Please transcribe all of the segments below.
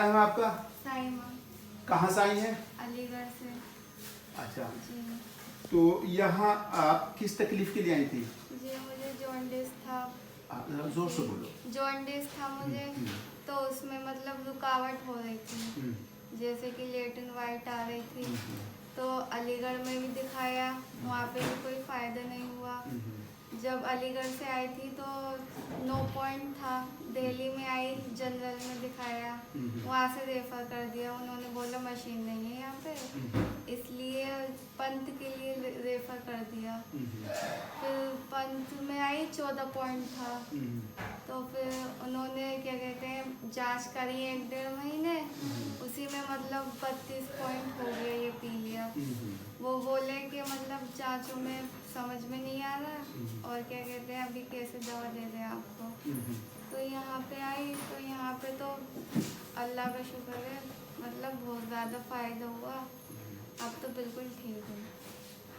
नाम है आपका? साइमा। कहाँ से आई हैं? अलीगढ़ से। अच्छा, जी तो यहाँ आप किस तकलीफ के लिए आई थी? जी मुझे जॉन्डिस था। जोर से बोलो। जॉन्डिस था मुझे, तो उसमें मतलब रुकावट हो रही थी, जैसे कि लेटिन वाइट आ रही थी। तो अलीगढ़ में भी दिखाया, वहाँ पे भी कोई फ़ायदा नहीं हुआ। जब अलीगढ़ से आई थी तो 9 पॉइंट था। दिल्ली में आई, जनरल में दिखाया, वहाँ से रेफ़र कर दिया। उन्होंने बोला मशीन नहीं है यहाँ पे, इसलिए पंत के लिए रेफ़र कर दिया। फिर पंत में आई, 14 पॉइंट था। तो फिर उन्होंने क्या कहते हैं जांच करी 1-1.5 महीने, उसी में मतलब 32 पॉइंट हो गया ये पीलिया। वो बोले कि मतलब जांचों में समझ में नहीं आ रहा और क्या कहते हैं अभी कैसे दवा दे दें आपको। तो यहाँ पे आई, तो यहाँ पे तो अल्लाह का शुक्र है, मतलब बहुत ज़्यादा फ़ायदा हुआ। अब तो बिल्कुल ठीक है।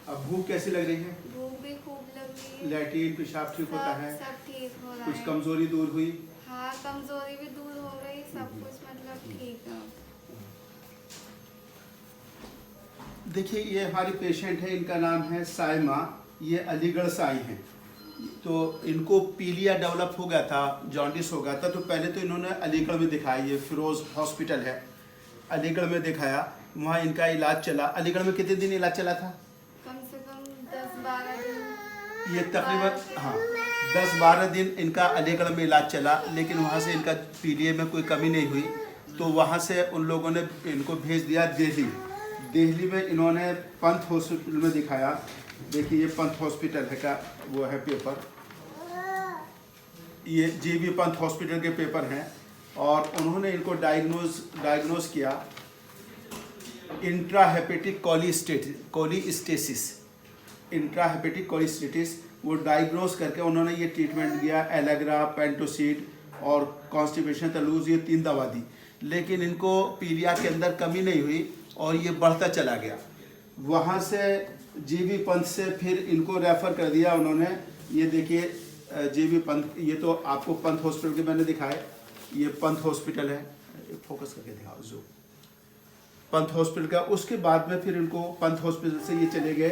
अब भूख कैसी लग रही है? भूख भी खूब लग रही है। लैट्रिन पेशाब ठीक होता है? सब ठीक हो रहा कुछ है। कमजोरी दूर हुई? हाँ, कमजोरी भी दूर हो गई, सब कुछ मतलब ठीक है। देखिए, ये हमारी पेशेंट है, इनका नाम है साइमा। ये अलीगढ़ से आई हैं। तो इनको पीलिया डेवलप हो गया था, जॉन्डिस हो गया था। तो पहले तो इन्होंने अलीगढ़ में दिखाया, ये फिरोज हॉस्पिटल है, अलीगढ़ में दिखाया। वहाँ इनका इलाज चला। अलीगढ़ में कितने दिन इलाज चला था? कम से कम 10-12 दिन। ये तकरीबन हाँ 10-12 दिन इनका अलीगढ़ में इलाज चला, लेकिन वहाँ से इनका पीलिया में कोई कमी नहीं हुई। तो वहाँ से उन लोगों ने इनको भेज दिया दिल्ली। दिल्ली में इन्होंने पंत हॉस्पिटल में दिखाया। देखिए, ये पंत हॉस्पिटल है का वो है पेपर, ये जीबी पंत हॉस्पिटल के पेपर हैं। और उन्होंने इनको डायग्नोज किया इंट्राहेपेटिक कोलिस्टेसिस। इंट्राहेपेटिक कोलिस्टेसिस वो डायग्नोज करके उन्होंने ये ट्रीटमेंट दिया, एलेग्रा, पेंटोसिड और कॉन्स्टिपेशन तलूज, ये 3 दवा दी। लेकिन इनको पीलिया के अंदर कमी नहीं हुई और ये बढ़ता चला गया। वहाँ से जीबी पंत से फिर इनको रेफ़र कर दिया उन्होंने। ये देखिए, जीबी पंत, ये तो आपको पंत हॉस्पिटल के मैंने दिखाए, ये पंत हॉस्पिटल है, फोकस करके दिखाओ जो पंत हॉस्पिटल का। उसके बाद में फिर इनको पंत हॉस्पिटल से ये चले गए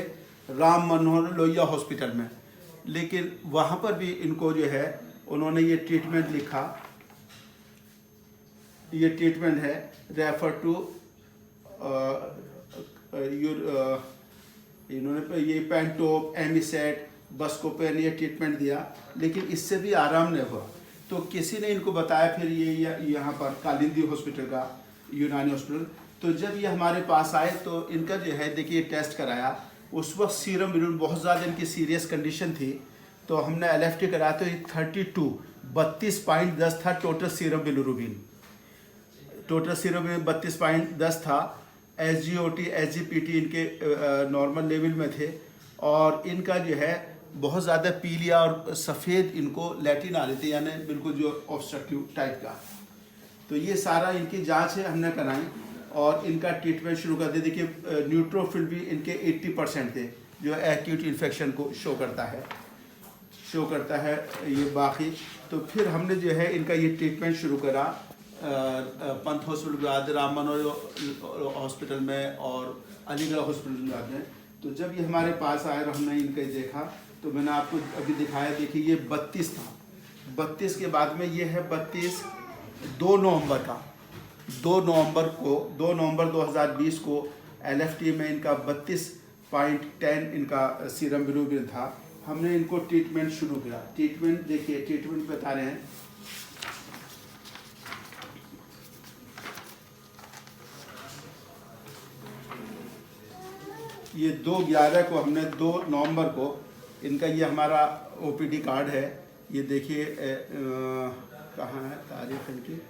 राम मनोहर लोहिया हॉस्पिटल में। लेकिन वहाँ पर भी इनको जो है उन्होंने ये ट्रीटमेंट लिखा, ये ट्रीटमेंट है रेफर टू इन्होंने ये पेंटोप, एमिसेट, बस्कोपेन ये ट्रीटमेंट दिया, लेकिन इससे भी आराम नहीं हुआ। तो किसी ने इनको बताया फिर ये यहाँ पर कालिंदी हॉस्पिटल का, यूनानी हॉस्पिटल। तो जब ये हमारे पास आए तो इनका जो है देखिए टेस्ट कराया। उस वक्त सीरम बिल्कुल बहुत ज़्यादा इनकी सीरियस कंडीशन थी, तो हमने एलएफटी कराया तो 32.10 था total serum bilirubin. Total serum में 32.10 था। SGOT, SGPT इनके नॉर्मल लेवल में थे। और इनका जो है बहुत ज़्यादा पीलिया और सफ़ेद इनको लैट्रिन आ रही थी, यानी बिल्कुल जो ऑब्स्ट्रक्टिव टाइप का। तो ये सारा इनकी जांच है हमने कराई और इनका ट्रीटमेंट शुरू कर दिया। देखिए, न्यूट्रोफिल भी इनके 80% थे, जो एक्यूट इन्फेक्शन को शो करता है ये बाकी। तो फिर हमने जो है इनका ये ट्रीटमेंट शुरू करा पंत हॉस्पिटल के बाद, राम मनोहर हॉस्पिटल में और अलीगढ़ हॉस्पिटल में। तो जब ये हमारे पास आए और हमने इनका देखा तो मैंने आपको अभी दिखाया। देखिए, ये 32 था। 32 के बाद में ये है 32 2 नवंबर का। 2 नवंबर 2020 को LFT में इनका 32.10 इनका सीरम बिलिरुबिन था। हमने इनको ट्रीटमेंट शुरू किया। ट्रीटमेंट देखिए, ट्रीटमेंट बता रहे हैं। ये 2/11 को हमने 2 नवंबर को इनका, ये हमारा OPD कार्ड है। ये देखिए कहाँ है तारीख इनकी,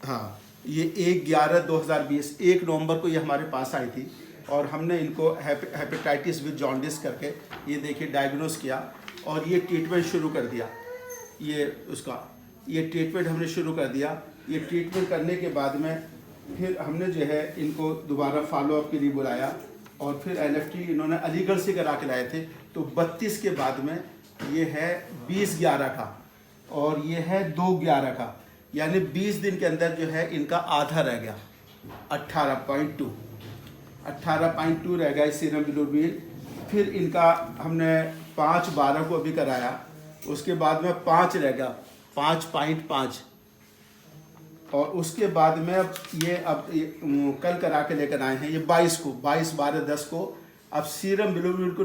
हाँ, ये 1/11/2020 1 नवंबर को ये हमारे पास आई थी और हमने इनको हेपेटाइटिस विद जॉन्डिस करके ये देखिए डायग्नोस किया और ये ट्रीटमेंट शुरू कर दिया। ये ट्रीटमेंट हमने शुरू कर दिया। ये ट्रीटमेंट करने के बाद में फिर हमने जो है इनको दोबारा फॉलोअप के लिए बुलाया और फिर LFT इन्होंने अलीगढ़ से करा के लाए थे। तो 32 के बाद में ये है 20/11 का और ये है 2/11 का, यानी 20 दिन के अंदर जो है इनका आधा रह गया, 18.2 रह गया सीरम बिलिरुबिन। फिर इनका हमने 5/12 को अभी कराया, उसके बाद में 5 रह गया, 5.5। और उसके बाद में अब ये कल करा के लेकर आए हैं ये 22 को, 22/12/10 को। अब सीरम बिलिरुबिन को